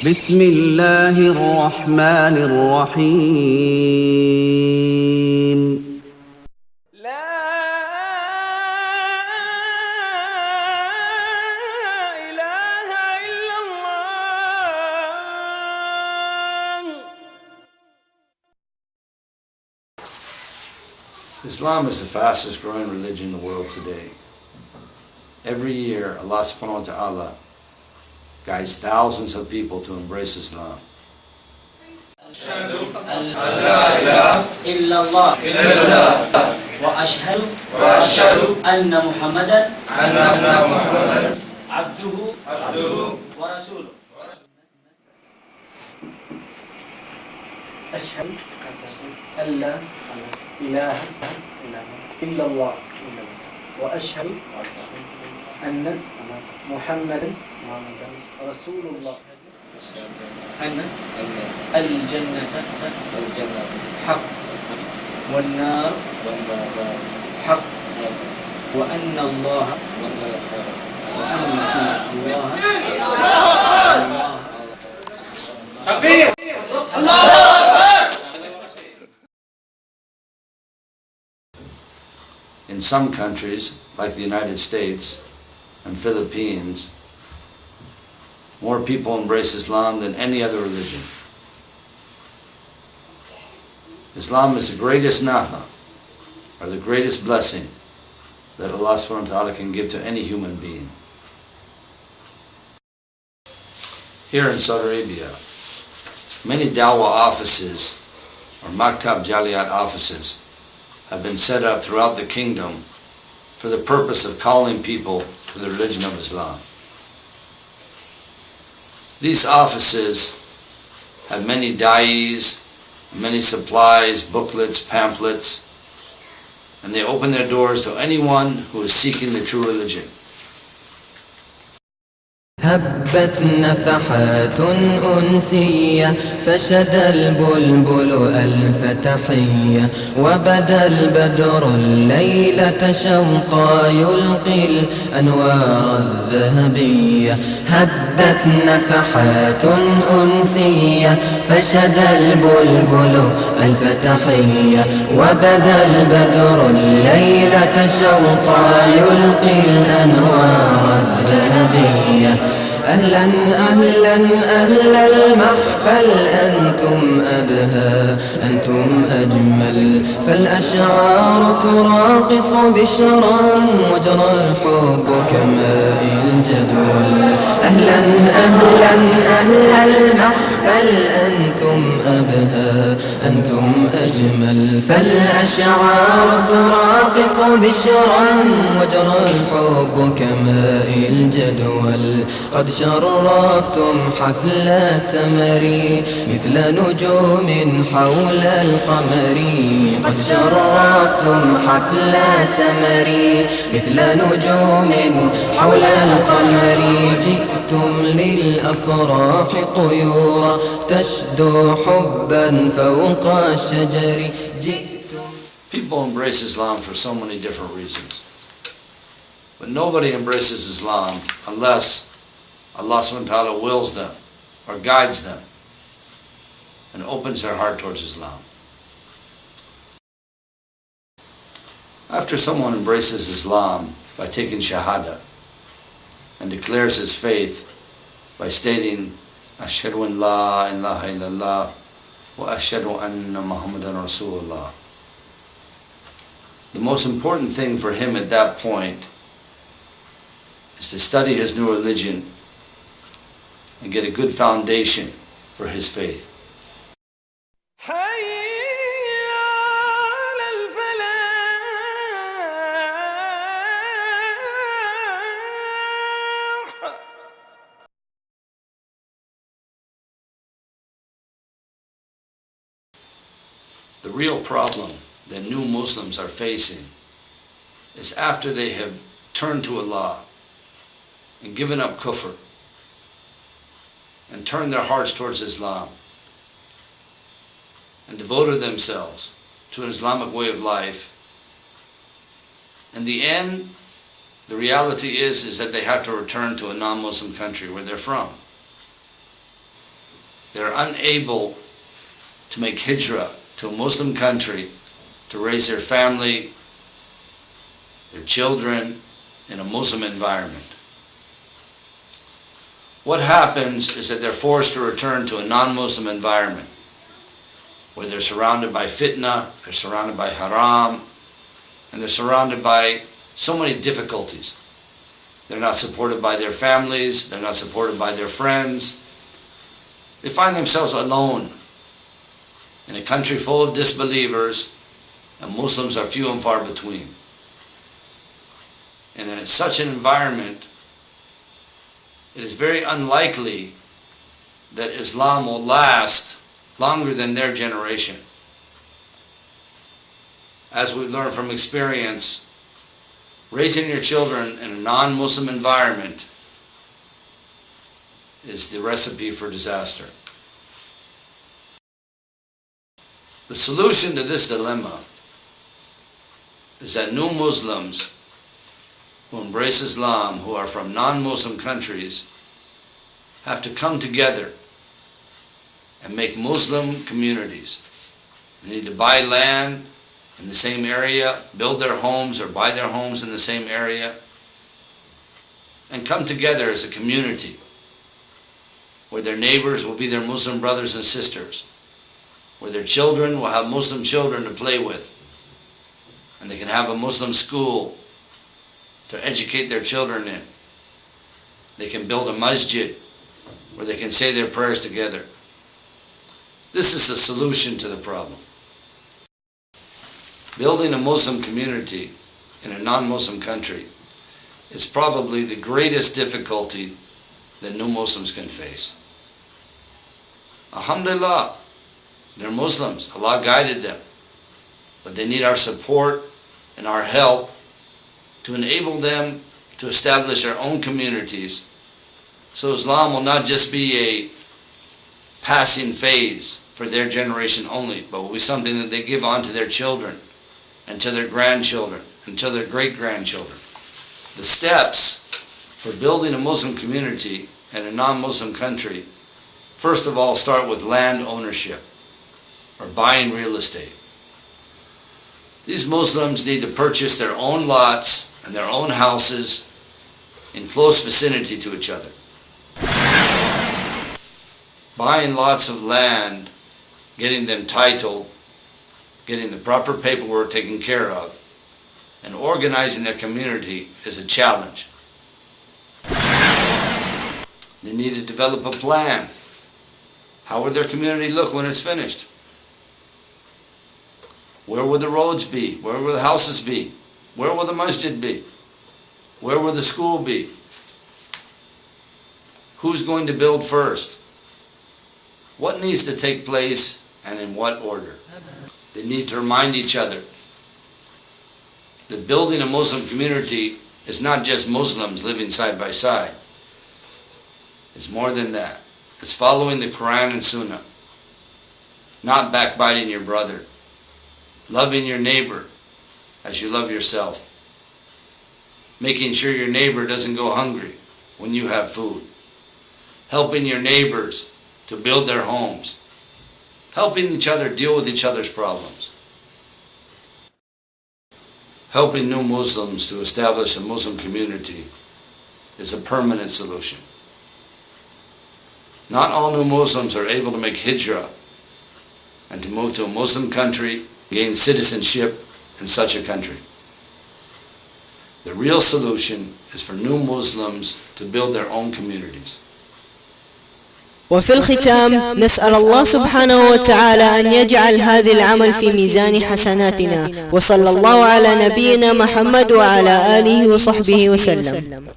بسم الله الرحمن الرحيم لا إله إلا الله. Islam is the fastest growing religion in the world today. Every year, Allah subhanahu wa ta'ala guides thousands of people to embrace Islam. أشهد أن لا إله إلا الله وأشهد أن محمدا عبده ورسوله. أشهد أن لا إله إلا الله وأشهد أن محمدا رسول الله. أن الجنة حق والنار حق وأن الله تكبير الله أكبر. In some countries, like the United States and Philippines, more people embrace Islam than any other religion. Islam is the greatest ni'mah, or the greatest blessing that Allah subhanahu wa ta'ala can give to any human being. Here in Saudi Arabia, many dawah offices, or maktab jaliyat offices, have been set up throughout the kingdom for the purpose of calling people to the religion of Islam. These offices have many da'is, many supplies, booklets, pamphlets, and they open their doors to anyone who is seeking the true religion. هبت نفحات أنسية فشد البلبل ألف تحية وبدا البدر الليلة شوقا يلقي الأنوار الذهبية. هبت نفحات أنسية فشد البلبل ألف تحية وبدا البدر الليلة شوقا يلقي الأنوار الذهبية. أهلا أهلا أهل المحفل أنتم أبهى أنتم أجمل فالأشعار تراقص بشرا وجرى الحب كماء الجدول. أهلا أهلا أهل المحفل أنتم أبهى أنتم أجمل فالأشعار تراقص بشرا وجرى الحب كماء الجدول. قد شرفتم حفل سمري مثل نجوم حول القمر. قد شرفتم حفل سمري مثل نجوم حول القمر. جئتم للأفراح طيورا تشدو حبا فوق الشجر. People embrace Islam for so many different reasons. But nobody embraces Islam unless Allah subhanahu wa ta'ala wills them or guides them and opens their heart towards Islam. After someone embraces Islam by taking Shahada and declares his faith by stating Ashhadu an la ilaha illallah wa ashhadu anna Muhammadan Rasulullah, the most important thing for him at that point is to study his new religion and get a good foundation for his faith. The real problem that new Muslims are facing is after they have turned to Allah and given up kufr and turned their hearts towards Islam and devoted themselves to an Islamic way of life, in the end, the reality is that they have to return to a non-Muslim country where they're from. they're unable to make hijrah to a Muslim country to raise their family, their children in a Muslim environment. What happens is that they're forced to return to a non-Muslim environment where they're surrounded by fitna, they're surrounded by haram, and they're surrounded by so many difficulties. They're not supported by their families, they're not supported by their friends. They find themselves alone in a country full of disbelievers, and Muslims are few and far between. And in such an environment, it is very unlikely that Islam will last longer than their generation. As we've learned from experience, raising your children in a non-Muslim environment is the recipe for disaster. The solution to this dilemma is that new Muslims who embrace Islam, who are from non-Muslim countries, have to come together and make Muslim communities. They need to buy land in the same area, build their homes or buy their homes in the same area, and come together as a community where their neighbors will be their Muslim brothers and sisters, where their children will have Muslim children to play with, and they can have a Muslim school to educate their children in. They can build a masjid where they can say their prayers together. This is the solution to the problem. Building a Muslim community in a non-Muslim country is probably the greatest difficulty that new Muslims can face. Alhamdulillah, they're Muslims. Allah guided them. But they need our support and our help to enable them to establish their own communities, so Islam will not just be a passing phase for their generation only, but will be something that they give on to their children and to their grandchildren and to their great-grandchildren. The steps for building a Muslim community in a non-Muslim country, first of all, start with land ownership or buying real estate. These Muslims need to purchase their own lots and their own houses in close vicinity to each other. Buying lots of land, getting them titled, getting the proper paperwork taken care of, and organizing their community is a challenge. They need to develop a plan. How would their community look when it's finished? Where will the roads be? Where will the houses be? Where will the masjid be? Where will the school be? Who's going to build first? What needs to take place and in what order? They need to remind each other that building a Muslim community is not just Muslims living side by side. It's more than that. It's following the Quran and Sunnah, not backbiting your brother, loving your neighbor as you love yourself, making sure your neighbor doesn't go hungry when you have food, helping your neighbors to build their homes, helping each other deal with each other's problems, helping new Muslims to establish a Muslim community is a permanent solution. Not all new Muslims are able to make hijrah and to move to a Muslim country, gain citizenship in such a country. The real solution is for new Muslims to build their own communities. وفي الختام نسأل الله سبحانه وتعالى أن يجعل هذا العمل في ميزان حسناتنا، وصلى الله على نبينا محمد وعلى آله وصحبه وسلم.